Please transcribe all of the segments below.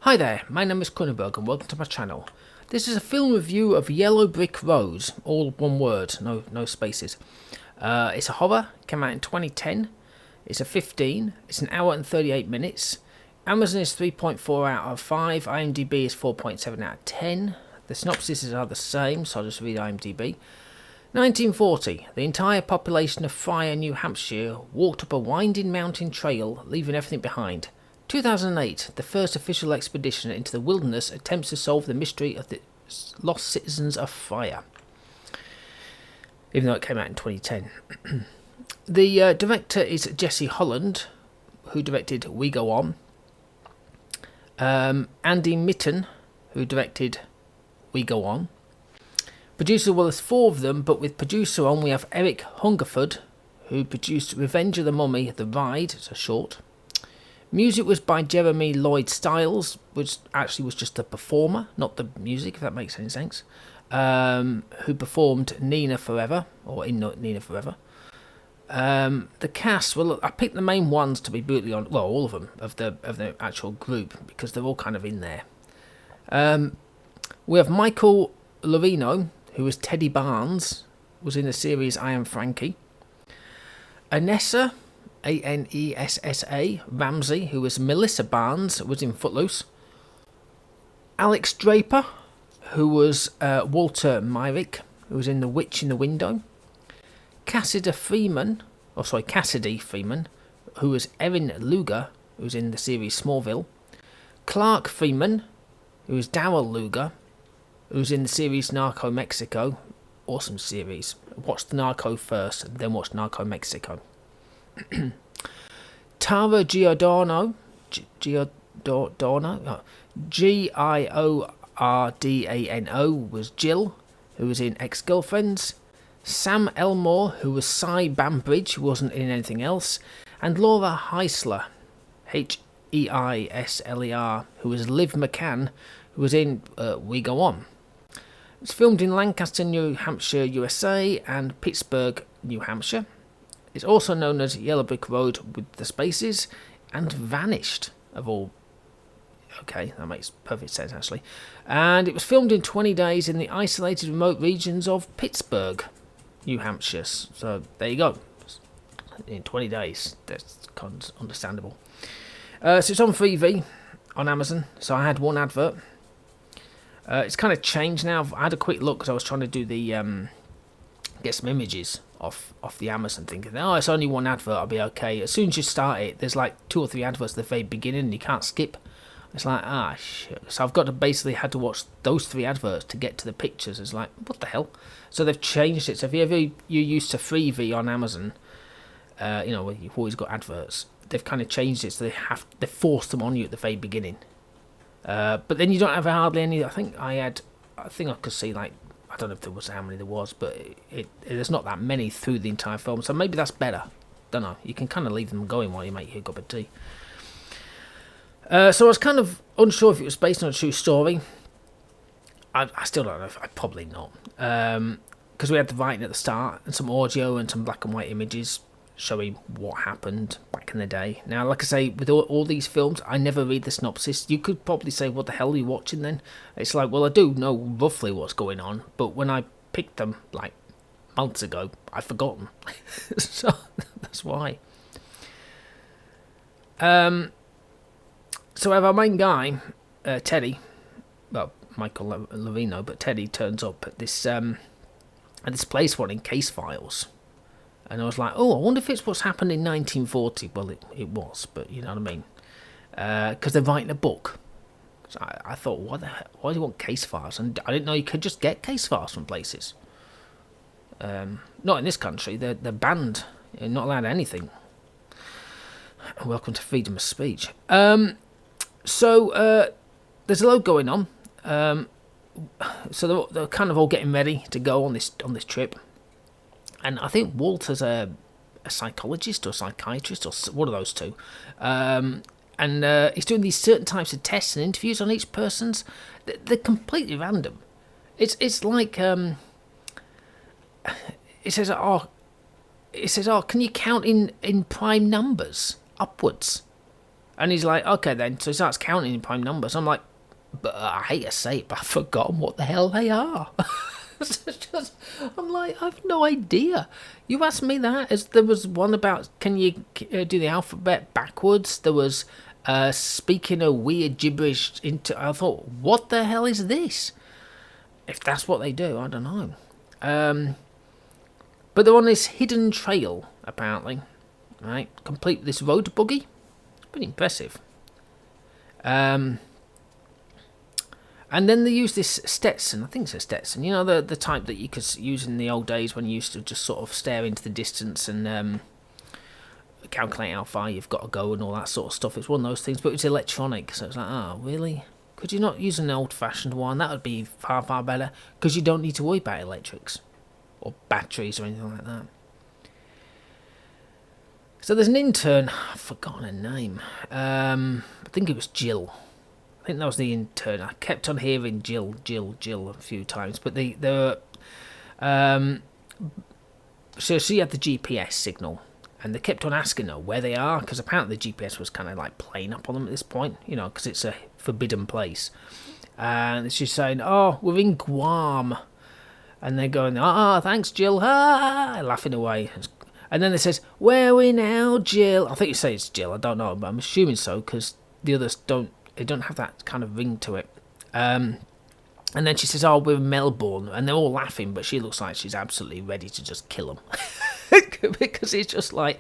Hi there, my name is Kronenberg and welcome to my channel. This is a film review of YellowBrickRoad, all one word, no spaces. It's a horror, came out in 2010, it's a 15, it's an hour and 38 minutes. Amazon is 3.4 out of 5, IMDb is 4.7 out of 10. The synopsis are the same, so I'll just read IMDb. 1940, the entire population of Friar, New Hampshire walked up a winding mountain trail, leaving everything behind. 2008, the first official expedition into the wilderness attempts to solve the mystery of the lost citizens of Friar. Even though it came out in 2010. The director is Jesse Holland, who directed We Go On. Andy Mitten, who directed We Go On. Producer, well, there's 4 of them, but with producer on we have Eric Hungerford, who produced Revenge of the Mummy, The Ride, it's a short. Music was by Jeremy Lloyd-Styles, which actually was just the performer, not the music, if that makes any sense, who performed Nina Forever, or in Nina Forever. The cast, well, I picked the main ones to be brutally honest, well, all of them, of the actual group, because they're all kind of in there. We have Michael Lorino, who was Teddy Barnes, was in the series I Am Frankie. Anessa, Anessa Ramsey, who was Melissa Barnes, was in Footloose. Alex Draper, who was Walter Myrick, who was in The Witch in the Window. Cassidy Freeman, who was Erin Luger, who was in the series Smallville. Clark Freeman, who was Daryl Luger, who was in the series Narco Mexico. Awesome series. Watched Narco first, then watched Narco Mexico. Tara Giordano, Giordano, Giordano was Jill, who was in Ex-Girlfriends. Sam Elmore, who was Cy Bambridge, who wasn't in anything else. And Laura Heisler, Heisler, who was Liv McCann, who was in We Go On. It's filmed in Lancaster, New Hampshire, USA, and Pittsburgh, New Hampshire. It's also known as YellowBrickRoad with the spaces, and Vanished, of all. Okay, that makes perfect sense, actually. And it was filmed in 20 days in the isolated remote regions of Pittsburgh, New Hampshire. So, there you go. In 20 days. That's kind of understandable. So, it's on Freevee on Amazon. So, I had one advert. It's kind of changed now. I had a quick look because I was trying to do the... get some images off the Amazon, thinking, oh, it's only one advert, I'll be okay. As soon as you start it, there's like 2 or 3 adverts at the very beginning and you can't skip. It's like, shit. So I've got to basically had to watch those 3 adverts to get to the pictures. It's like, what the hell? So they've changed it. So if you're used to Freevee on Amazon, you've always got adverts. They've kind of changed it, so they forced them on you at the very beginning. But then you don't have hardly any. I think I could see, like, I don't know if there was how many there was, but there's not that many through the entire film, so maybe that's better. Don't know. You can kind of leave them going while you make your cup of tea. So I was kind of unsure if it was based on a true story. I still don't know. Probably not, because we had the writing at the start and some audio and some black and white images showing what happened back in the day. Now, like I say, with all these films, I never read the synopsis. You could probably say, what the hell are you watching then? It's like, well, I do know roughly what's going on, but when I picked them, like, months ago, I've forgotten. So, that's why. So we have our main guy, Teddy, well, Michael Lorino, but Teddy turns up at this place wanting case files. And I was like, oh, I wonder if it's what's happened in 1940. Well, it was, but you know what I mean. Because they're writing a book. So I thought, why do you want case files? And I didn't know you could just get case files from places. Not in this country. They're banned. You're not allowed anything. Welcome to freedom of speech. So there's a load going on. So they're kind of all getting ready to go on this trip. And I think Walter's a psychologist or psychiatrist or one of those two. And he's doing these certain types of tests and interviews on each person's. They're completely random. It's like it says, can you count in prime numbers upwards? And he's like, okay then. So he starts counting in prime numbers. I'm like, but I hate to say it, but I've forgotten what the hell they are. I'm like, I've no idea. You asked me that. There was one about, can you do the alphabet backwards? There was speaking a weird gibberish into. I thought, what the hell is this? If that's what they do, I don't know. But they're on this hidden trail, apparently. Right, complete with this road buggy. Pretty impressive. And then they use this Stetson, I think it's a Stetson, you know, the type that you could use in the old days when you used to just sort of stare into the distance and calculate how far you've got to go and all that sort of stuff. It's one of those things, but it's electronic, so it's like, oh, really? Could you not use an old-fashioned one? That would be far, far better, because you don't need to worry about electrics or batteries or anything like that. So there's an intern, I've forgotten her name, I think it was Jill. I think that was the intern. I kept on hearing Jill a few times, but so she had the GPS signal, and they kept on asking her where they are, because apparently the GPS was kind of like playing up on them at this point, you know, because it's a forbidden place. And she's saying, oh, we're in Guam. And they're going, thanks, Jill, laughing away. And then it says, where are we now, Jill? I think you say it's Jill, I don't know, but I'm assuming so, because the others don't have that kind of ring to it. And then she says, oh, we're in Melbourne. And they're all laughing, but she looks like she's absolutely ready to just kill them. Because it's just like,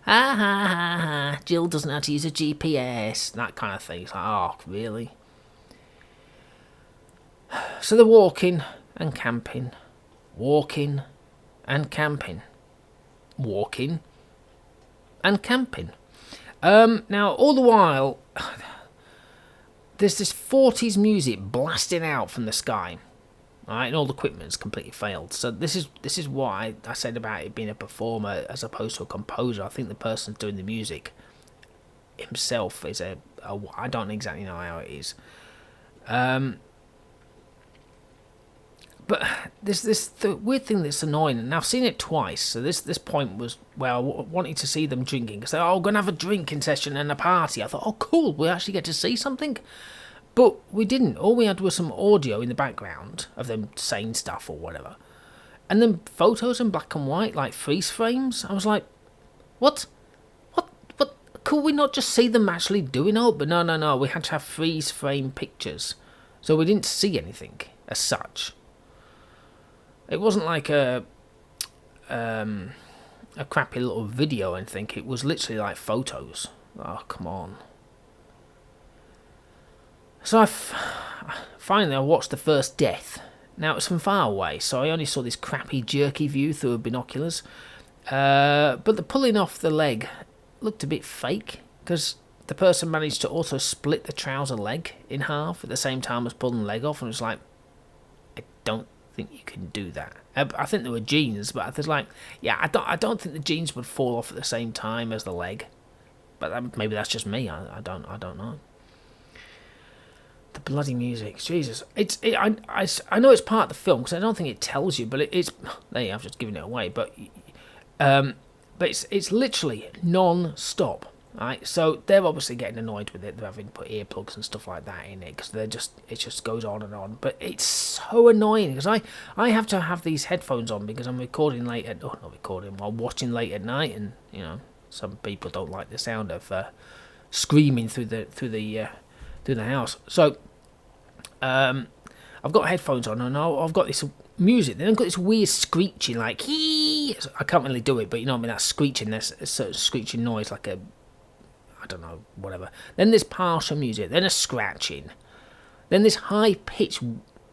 ha, Jill doesn't know how to use a GPS. That kind of thing. It's like, oh, really? So they're walking and camping. Walking and camping. Walking and camping. Now, all the while, there's this 40s music blasting out from the sky, right? And all the equipment's completely failed. So this is why I said about it being a performer as opposed to a composer. I think the person doing the music himself is I don't exactly know how it is. But there's the weird thing that's annoying, and I've seen it twice. So this point was where I wanted to see them drinking, because they're going to have a drinking session and a party. I thought, oh, cool, we actually get to see something. But we didn't. All we had was some audio in the background of them saying stuff or whatever. And then photos in black and white, like freeze frames. I was like, what? Could we not just see them actually doing it? But no, we had to have freeze frame pictures. So we didn't see anything as such. It wasn't like a crappy little video or anything. It was literally like photos. Oh, come on. So finally I watched the first death. Now, it was from far away, so I only saw this crappy jerky view through binoculars. But the pulling off the leg looked a bit fake, because the person managed to also split the trouser leg in half at the same time as pulling the leg off, and it was like, I don't think you can do that. I think there were jeans, but I was like, yeah, I don't think the jeans would fall off at the same time as the leg. But maybe that's just me. I don't know. The bloody music, Jesus! I know it's part of the film, because I don't think it tells you, but it's there. I've just given it away, but it's literally non-stop. Right, so they're obviously getting annoyed with it. They're having to put earplugs and stuff like that in it, because it just goes on and on. But it's so annoying, because I have to have these headphones on because I'm watching late at night, and you know, some people don't like the sound of screaming through the house. So I've got headphones on, and I've got this music. Then I've got this weird screeching, like hee. I can't really do it, but you know what I mean. That screeching, there's a sort of screeching noise, like a, I don't know, whatever. Then there's partial music, then a scratching, then this high-pitched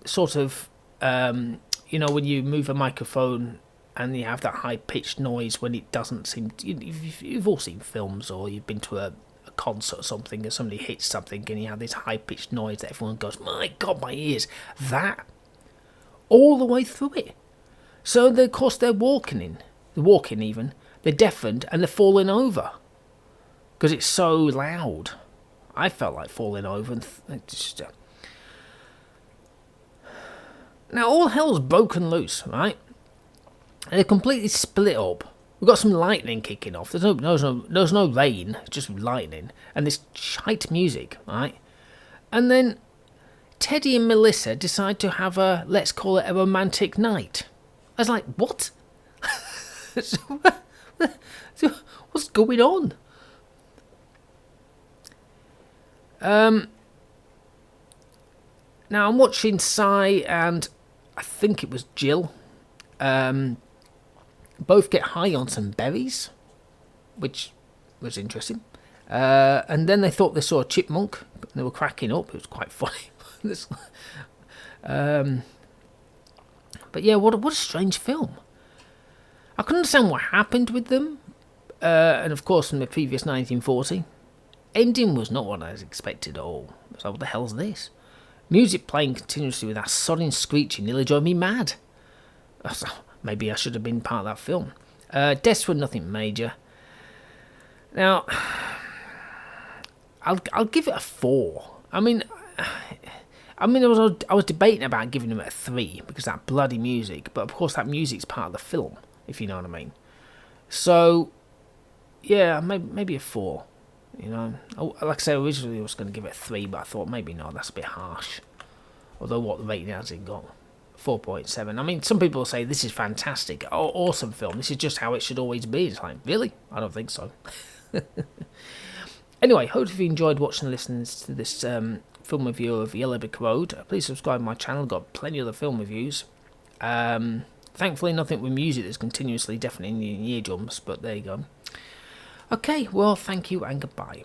sort of, you know, when you move a microphone and you have that high-pitched noise when it doesn't seem... You've all seen films, or you've been to a concert or something, and somebody hits something and you have this high-pitched noise that everyone goes, my God, my ears. That, all the way through it. So, of course, they're walking even, they're deafened, and they're falling over. Because it's so loud. I felt like falling over. And now, all hell's broken loose, right? And they're completely split up. We've got some lightning kicking off. There's no rain, just lightning, and this shite music, right? And then Teddy and Melissa decide to have let's call it a romantic night. I was like, what? What's going on? Now I'm watching Cy and I think it was Jill. Both get high on some berries, which was interesting. And then they thought they saw a chipmunk, and they were cracking up. It was quite funny. But yeah, what a strange film. I couldn't understand what happened with them. And of course, from the previous 1940, ending was not what I was expected at all. So what the hell's this? Music playing continuously with that sodding screeching nearly drove me mad. Maybe I should have been part of that film. Deaths were nothing major. Now, I'll give it a 4. I was debating about giving it a 3 because of that bloody music, but of course that music's part of the film, if you know what I mean. So, yeah, maybe a 4. You know, like I said, originally I was going to give it a 3, but I thought maybe not. That's a bit harsh. Although what the rating has it got? 4.7. I mean, some people say this is fantastic, awesome film. This is just how it should always be. It's like, really? I don't think so. Anyway, hope you enjoyed watching and listening to this film review of YellowBrickRoad. Please subscribe to my channel. Got plenty of other film reviews. Thankfully, nothing with music that's continuously deafening your eardrums, but there you go. Okay, well, thank you and goodbye.